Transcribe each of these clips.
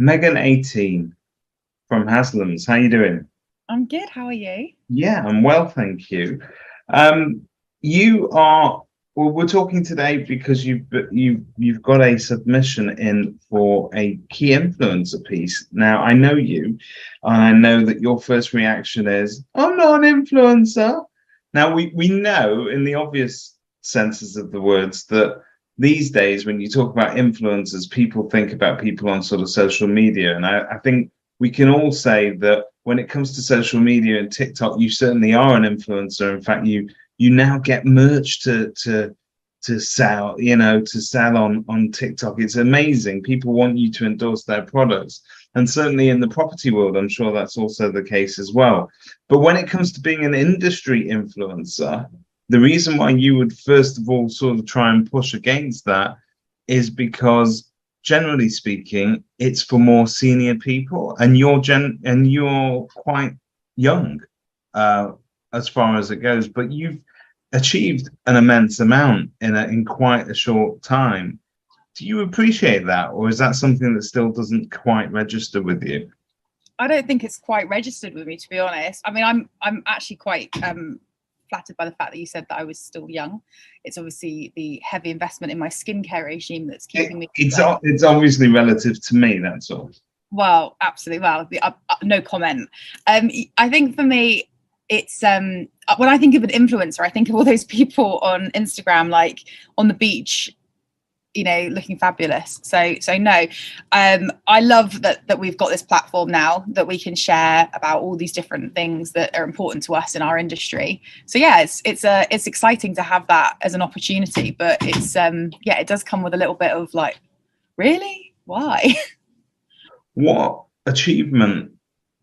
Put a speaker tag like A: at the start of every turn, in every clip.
A: Megan 18 from Haslams. How you doing?
B: I'm good. How are you?
A: Yeah, I'm well, thank you. You are well, we're talking today because you've got a submission in for a key influencer piece. Now, I know you, and I know that your first reaction is, I'm not an influencer. Now, we know in the obvious senses of the words that these days, when you talk about influencers, people think about people on sort of social media. And I think we can all say that when it comes to social media and TikTok, you certainly are an influencer. In fact, you now get merch to sell, to sell on TikTok. It's amazing. People want you to endorse their products. And certainly in the property world, I'm sure that's also the case as well. But when it comes to being an industry influencer, the reason why you would first of all sort of try and push against that is because generally speaking, it's for more senior people, and you're quite young as far as it goes, but you've achieved an immense amount in quite a short time. Do you appreciate that, or is that something that still doesn't quite register with you?
B: I don't think it's quite registered with me, to be honest. I mean, I'm actually quite flattered by the fact that you said that I was still young. It's obviously the heavy investment in my skincare regime that's keeping me.
A: It's obviously relative to me, that's all.
B: Well, absolutely. Well, no comment. I think for me, it's when I think of an influencer, I think of all those people on Instagram, like on the beach, looking fabulous. So no, I love that we've got this platform now that we can share about all these different things that are important to us in our industry. So yeah, it's exciting to have that as an opportunity, but it's it does come with a little bit of like, really? Why?
A: What achievement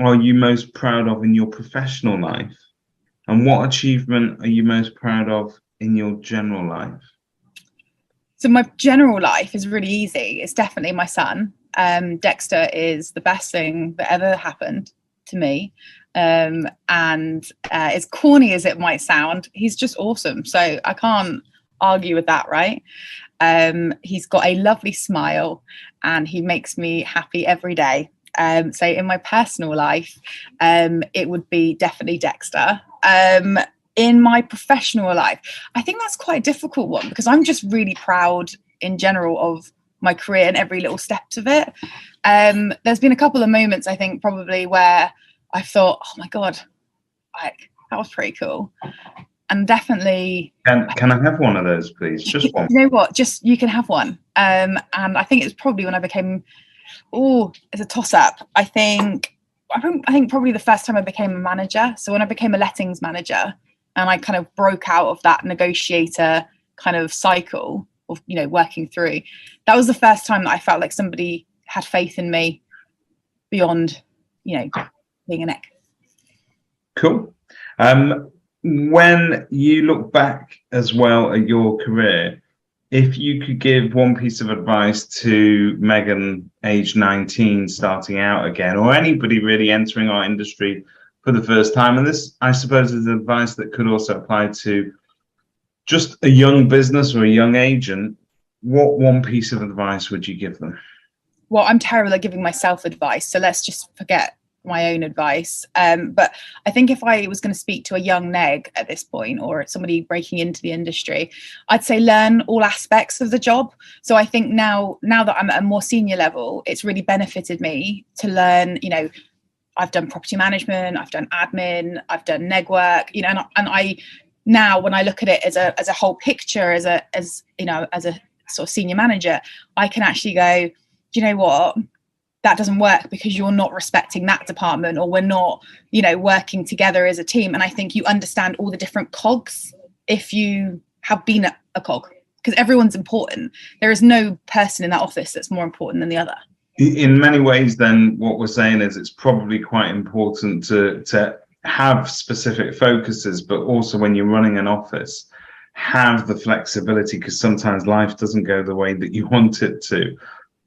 A: are you most proud of in your professional life? And what achievement are you most proud of in your general life?
B: So my general life is really easy. It's definitely my son. Dexter is the best thing that ever happened to me. And as corny as it might sound, he's just awesome. So I can't argue with that, right? He's got a lovely smile and he makes me happy every day. So in my personal life, it would be definitely Dexter. In my professional life, I think that's quite a difficult one because I'm just really proud in general of my career and every little step of it. There's been a couple of moments, I think, probably where I thought, oh my God, like that was pretty cool. And definitely.
A: Can I have one of those, please? Just one.
B: You know what? Just you can have one. And I think it's probably when I became, it's a toss-up. I think probably the first time I became a manager. So when I became a lettings manager and I kind of broke out of that negotiator kind of cycle of, working through, that was the first time that I felt like somebody had faith in me beyond, being a neck.
A: Cool. When you look back as well at your career, if you could give one piece of advice to Megan, age 19, starting out again, or anybody really entering our industry for the first time, and this, I suppose, is advice that could also apply to just a young business or a young agent, what one piece of advice would you give them?
B: Well, I'm terrible at giving myself advice, so let's just forget my own advice. But I think if I was going to speak to a young neg at this point, or somebody breaking into the industry, I'd say learn all aspects of the job. So I think now that I'm at a more senior level, it's really benefited me to learn, I've done property management, I've done admin, I've done neg work, and I now when I look at it as a whole picture, as a sort of senior manager, I can actually go, do you know what? That doesn't work because you're not respecting that department, or we're not, working together as a team. And I think you understand all the different cogs if you have been a cog, because everyone's important. There is no person in that office that's more important than the other.
A: In many ways, then, what we're saying is it's probably quite important to have specific focuses, but also when you're running an office, have the flexibility, because sometimes life doesn't go the way that you want it to.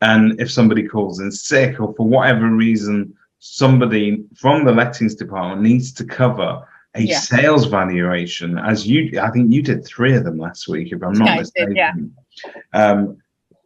A: And if somebody calls in sick, or for whatever reason, somebody from the lettings department needs to cover a sales valuation, I think you did 3 of them last week, if I'm not mistaken.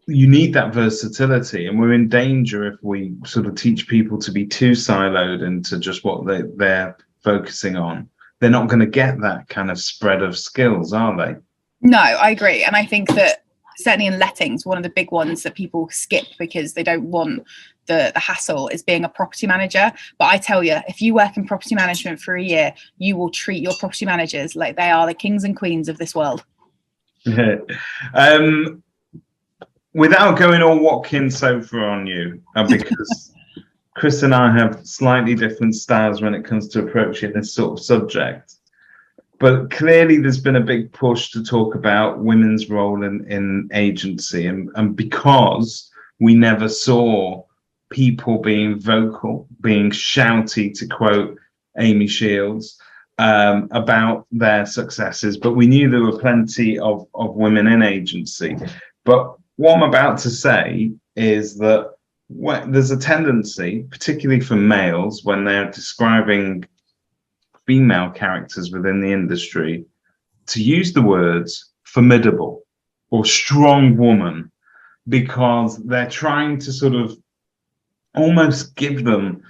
A: you need that versatility, and we're in danger if we sort of teach people to be too siloed into just what they're focusing on. They're not going to get that kind of spread of skills, are they?
B: No, I agree. And I think that certainly in lettings, one of the big ones that people skip because they don't want the hassle is being a property manager. But I tell you, if you work in property management for a year, you will treat your property managers like they are the kings and queens of this world.
A: Without going all Watkins sofa on you, because Chris and I have slightly different styles when it comes to approaching this sort of subject. But clearly there's been a big push to talk about women's role in agency, and because we never saw people being vocal, being shouty, to quote Amy Shields, about their successes, but we knew there were plenty of women in agency. But what I'm about to say is that there's a tendency, particularly from males, when they're describing female characters within the industry, to use the words formidable or strong woman, because they're trying to sort of almost give them,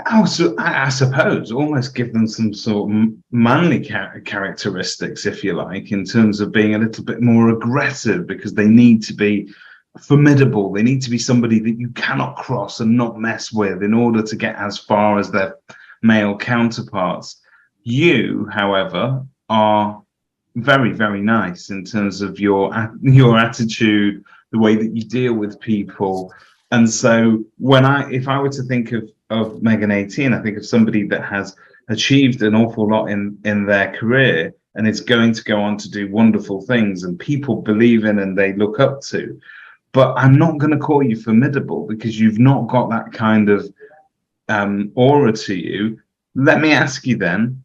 A: I suppose, almost give them some sort of manly characteristics, if you like, in terms of being a little bit more aggressive, because they need to be formidable. They need to be somebody that you cannot cross and not mess with in order to get as far as their male counterparts. You, however, are very, very nice in terms of your attitude, the way that you deal with people. And so if I were to think of Megan 18, I think of somebody that has achieved an awful lot in their career and is going to go on to do wonderful things and people believe in and they look up to. But I'm not going to call you formidable because you've not got that kind of aura to you. Let me ask you then,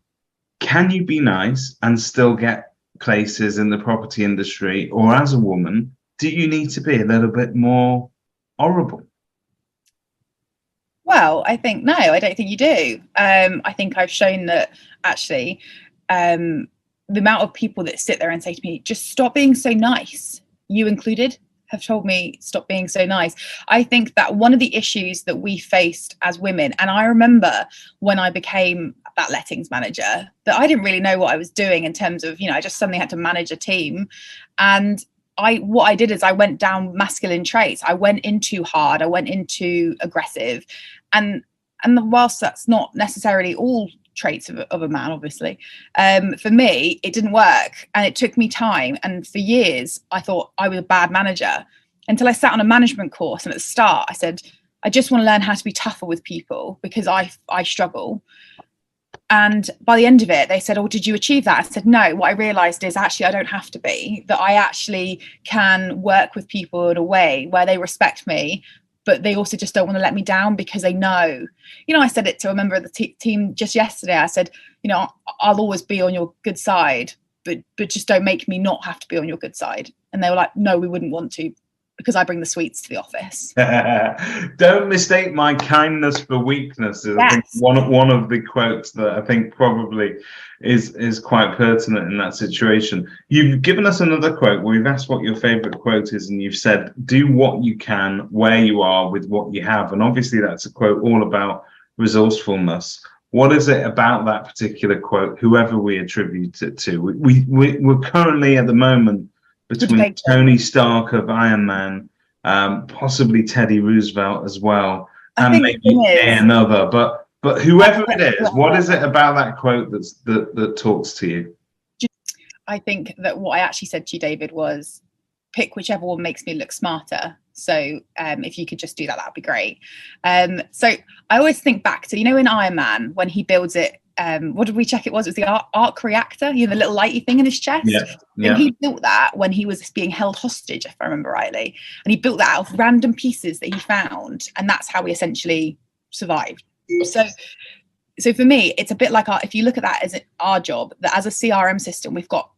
A: can you be nice and still get places in the property industry, or as a woman, do you need to be a little bit more horrible?
B: Well, I think no, I don't think you do. I think I've shown that actually the amount of people that sit there and say to me, just stop being so nice, you included, have told me stop being so nice. I think that one of the issues that we faced as women, and I remember when I became that lettings manager, that I didn't really know what I was doing in terms of, I just suddenly had to manage a team. And what I did is I went down masculine traits. I went into hard, I went into aggressive. And whilst that's not necessarily all traits of a man, obviously, for me it didn't work, and it took me time, and for years I thought I was a bad manager until I sat on a management course, and at the start I said, I just want to learn how to be tougher with people because I struggle. And by the end of it they said, oh, did you achieve that? I said, no. What I realized is actually I don't have to be, that I actually can work with people in a way where they respect me, but they also just don't want to let me down because they know, I said it to a member of the team just yesterday. I said, I'll always be on your good side, but just don't make me not have to be on your good side. And they were like, no, we wouldn't want to, because I bring the sweets to the office.
A: Don't mistake my kindness for weakness is, yes. I think one of the quotes that I think probably is quite pertinent in that situation. You've given us another quote where we've asked what your favorite quote is, and you've said, do what you can where you are with what you have. And obviously that's a quote all about resourcefulness. What is it about that particular quote, whoever we attribute it to? We're currently at the moment between Tony Stark of Iron Man, possibly Teddy Roosevelt as well, and maybe another. But whoever it is, what is it about that quote that talks to you?
B: I think that what I actually said to you, David, was pick whichever one makes me look smarter. So if you could just do that, that'd be great. So I always think back to, in Iron Man, when he builds it, what did we check it was? It was the arc reactor, the little lighty thing in his chest.
A: Yeah.
B: And he built that when he was being held hostage, if I remember rightly. And he built that out of random pieces that he found. And that's how he essentially survived. So for me, it's a bit like if you look at that as our job, that as a CRM system, we've got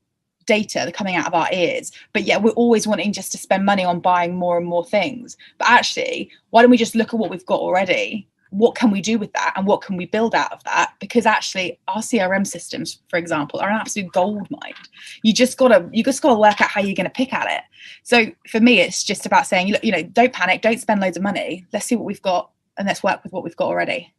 B: data coming out of our ears, but yet we're always wanting just to spend money on buying more and more things. But actually, why don't we just look at what we've got already what can we do with that, and what can we build out of that? Because actually our CRM systems, for example, are an absolute gold mine. You just gotta work out how you're going to pick at it. So for me, it's just about saying, don't panic, don't spend loads of money, let's see what we've got and let's work with what we've got already.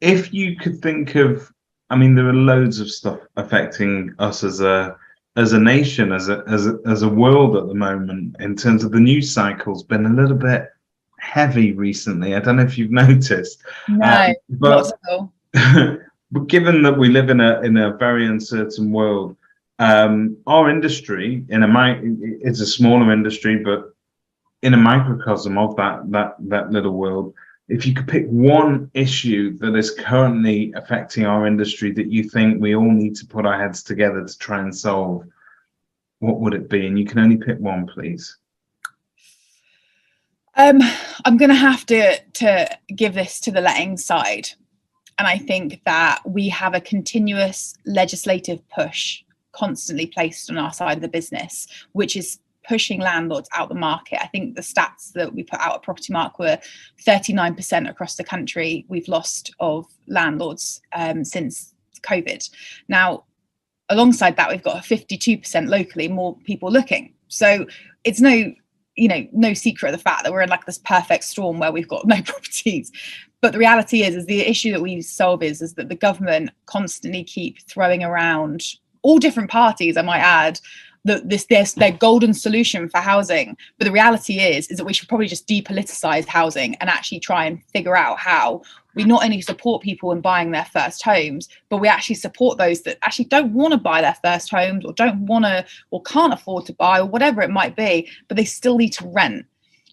A: If you could think of, I mean, there are loads of stuff affecting us as a nation, as a world at the moment, in terms of the news cycle's been a little bit heavy recently. I don't know if you've noticed.
B: No,
A: but,
B: not at all.
A: but given that we live in a very uncertain world, our industry it's a smaller industry, but in a microcosm of that little world, if you could pick one issue that is currently affecting our industry that you think we all need to put our heads together to try and solve, what would it be? And you can only pick one, please.
B: I'm going to have to give this to the letting side. And I think that we have a continuous legislative push constantly placed on our side of the business, which is pushing landlords out the market. I think the stats that we put out at Property Mark were 39% across the country we've lost of landlords since COVID. Now, alongside that, we've got a 52% locally, more people looking. So it's no secret of the fact that we're in like this perfect storm where we've got no properties. But the reality is the issue that we solve is that the government constantly keep throwing around, all different parties, I might add, their golden solution for housing. But the reality is that we should probably just depoliticize housing and actually try and figure out how we not only support people in buying their first homes, but we actually support those that actually don't want to buy their first homes, or don't want to, or can't afford to buy, or whatever it might be, but they still need to rent.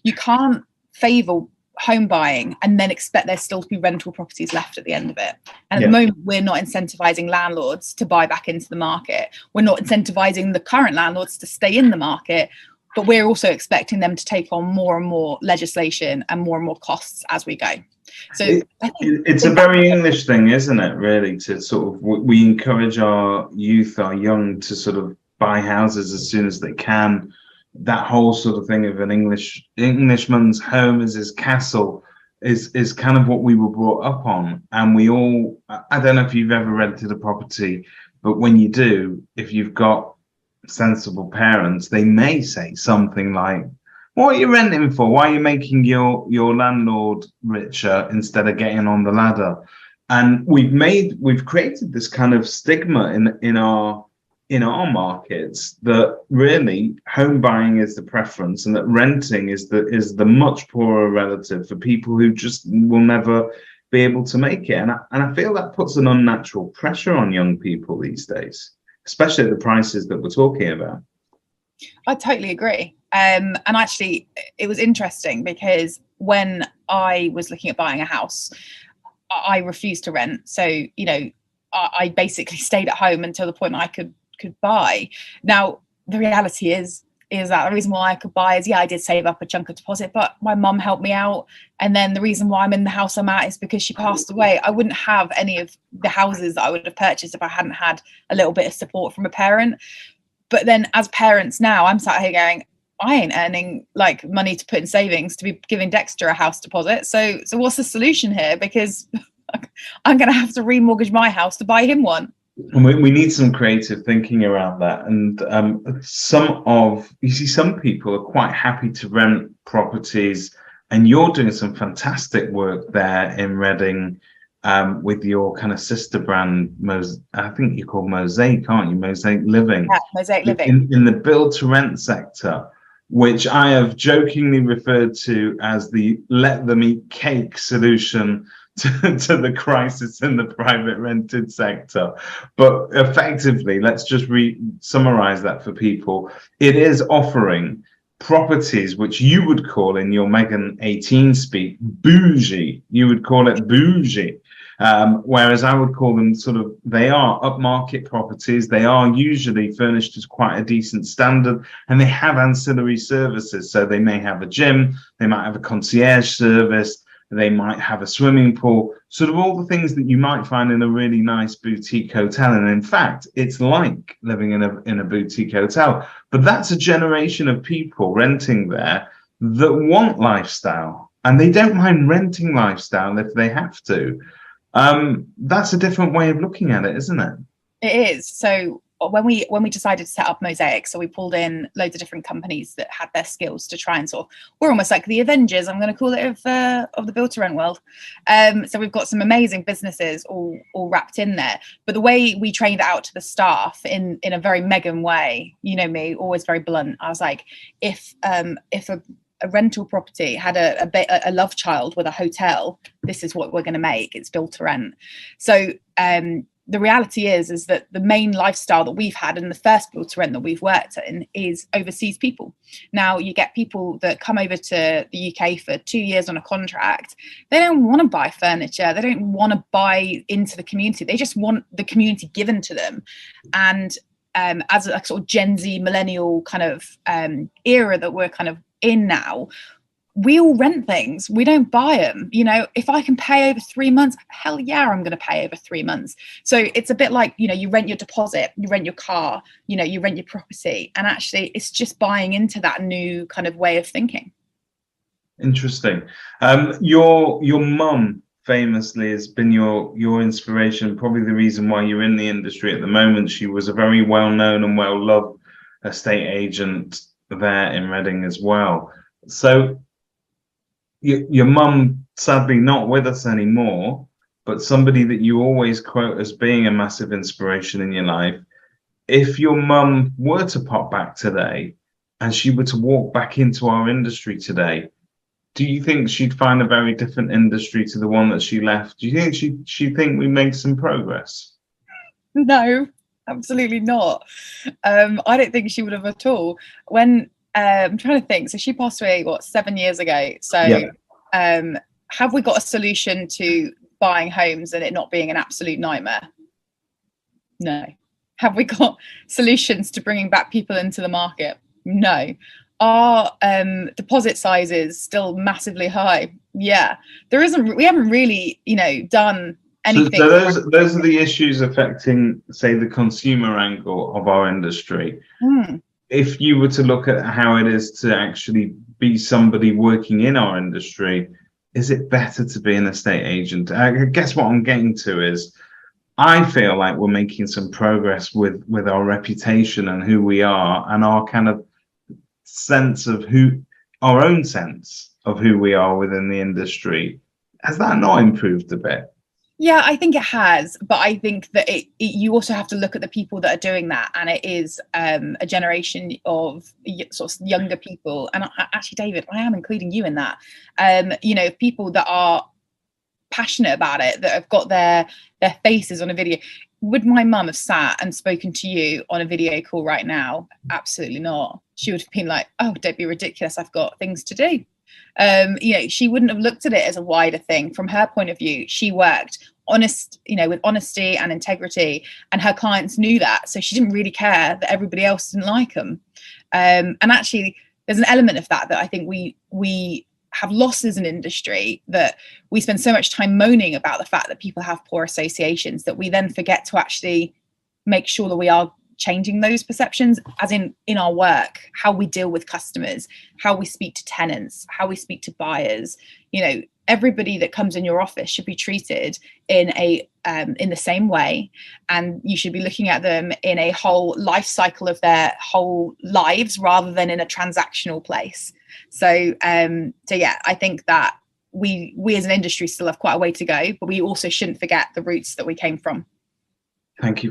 B: You can't favor home buying and then expect there still to be rental properties left at the end of it. And at the moment, we're not incentivizing landlords to buy back into the market. We're not incentivizing the current landlords to stay in the market, but we're also expecting them to take on more and more legislation and more costs as we go. So
A: it's a very English thing, isn't it, really, to sort of, we encourage our youth, our young, to sort of buy houses as soon as they can. That whole sort of thing of an Englishman's home is his castle is kind of what we were brought up on. And we all, I don't know if you've ever rented a property, but when you do, if you've got sensible parents, they may say something like, what are you renting for? Why are you making your landlord richer instead of getting on the ladder? And we've created this kind of stigma in our markets that really home buying is the preference, and that renting is the much poorer relative for people who just will never be able to make it. And I feel that puts an unnatural pressure on young people these days, especially at the prices that we're talking about.
B: I totally agree. And actually, it was interesting because when I was looking at buying a house, I refused to rent. So, I basically stayed at home until the point I could buy. Now, the reality is that the reason why I could buy is, I did save up a chunk of deposit, but my mum helped me out. And then the reason why I'm in the house I'm at is because she passed away. I wouldn't have any of the houses that I would have purchased if I hadn't had a little bit of support from a parent. But then as parents now, I'm sat here going, I ain't earning like money to put in savings to be giving Dexter a house deposit. So what's the solution here? Because I'm going to have to remortgage my house to buy him one.
A: And we need some creative thinking around that. And some people are quite happy to rent properties, and you're doing some fantastic work there in Reading with your kind of sister brand, I think you're called Mosaic, aren't you? Mosaic Living.
B: Yeah, Mosaic Living.
A: In the build to rent sector, which I have jokingly referred to as the let them eat cake solution to the crisis in the private rented sector. But effectively, let's just summarize that for people. It is offering properties which you would call, in your Megan 18 speak, bougie. You would call it bougie. Whereas I would call them they are upmarket properties. They are usually furnished as quite a decent standard, and they have ancillary services. So they may have a gym, they might have a concierge service, they might have a swimming pool, all the things that you might find in a really nice boutique hotel. And in fact, it's like living in a boutique hotel. But that's a generation of people renting there that want lifestyle. and they don't mind renting lifestyle if they have to. That's a different way of looking at it, isn't it?
B: It is. So when we decided to set up Mosaic, so we pulled in loads of different companies that had their skills to try and sort of, we're almost like the Avengers, I'm going to call it, of the build to rent world. So we've got some amazing businesses all wrapped in there. But the way we trained it out to the staff in a very Megan way, you know me, always very blunt. I was like, if a rental property had a love child with a hotel, this is what we're going to make. It's built to rent. So the reality is that the main lifestyle that we've had in the first build to rent that we've worked in is overseas people. Now you get people that come over to the UK for 2 years on a contract. They don't want to buy furniture. They don't want to buy into the community. They just want the community given to them. And as a sort of Gen Z millennial kind of era that we're kind of in now, we all rent things. We don't buy them. You know, if I can pay over 3 months, hell yeah, I'm going to pay over 3 months. So it's a bit like, you know, you rent your deposit, you rent your car, you know, you rent your property. And actually it's just buying into that new kind of way of thinking.
A: Interesting. Your mum famously has been your inspiration, probably the reason why you're in the industry at the moment. She was a very well-known and well-loved estate agent there in Reading as well. So your mum sadly not with us anymore, but somebody that you always quote as being a massive inspiration in your life. If your mum were to pop back today and she were to walk back into our industry today, do you think she'd find a very different industry to the one that she left? Do you think she'd think we made some progress?
B: No, absolutely not. I don't think she would have at all. When I'm trying to think. So she passed away, 7 years ago. So yeah. Have we got a solution to buying homes and it not being an absolute nightmare? No. Have we got solutions to bringing back people into the market? No. Are deposit sizes still massively high? Yeah. We haven't really, you know, done anything.
A: So those are the issues affecting, say, the consumer angle of our industry. If you were to look at how it is to actually be somebody working in our industry, is it better to be an estate agent? I guess what I'm getting to is, I feel like we're making some progress with our reputation and who we are and our kind of sense of our own sense of who we are within the industry. Has that not improved a bit?
B: Yeah, I think it has, but I think that you also have to look at the people that are doing that, and it is a generation of sort of younger people. And actually, David, I am including you in that. You know, people that are passionate about it, that have got their faces on a video. Would my mum have sat and spoken to you on a video call right now? Absolutely not. She would have been like, "Oh, don't be ridiculous. I've got things to do." You know, she wouldn't have looked at it as a wider thing. From her point of view, she worked with honesty and integrity, and her clients knew that. So she didn't really care that everybody else didn't like them. And actually, there's an element of that I think we have lost as an industry, that we spend so much time moaning about the fact that people have poor associations that we then forget to actually make sure that we are changing those perceptions, as in our work, how we deal with customers, how we speak to tenants, how we speak to buyers. You know, everybody that comes in your office should be treated in the same way, and you should be looking at them in a whole life cycle of their whole lives rather than in a transactional place. So yeah, I think that we as an industry still have quite a way to go, but we also shouldn't forget the roots that we came from.
A: Thank you for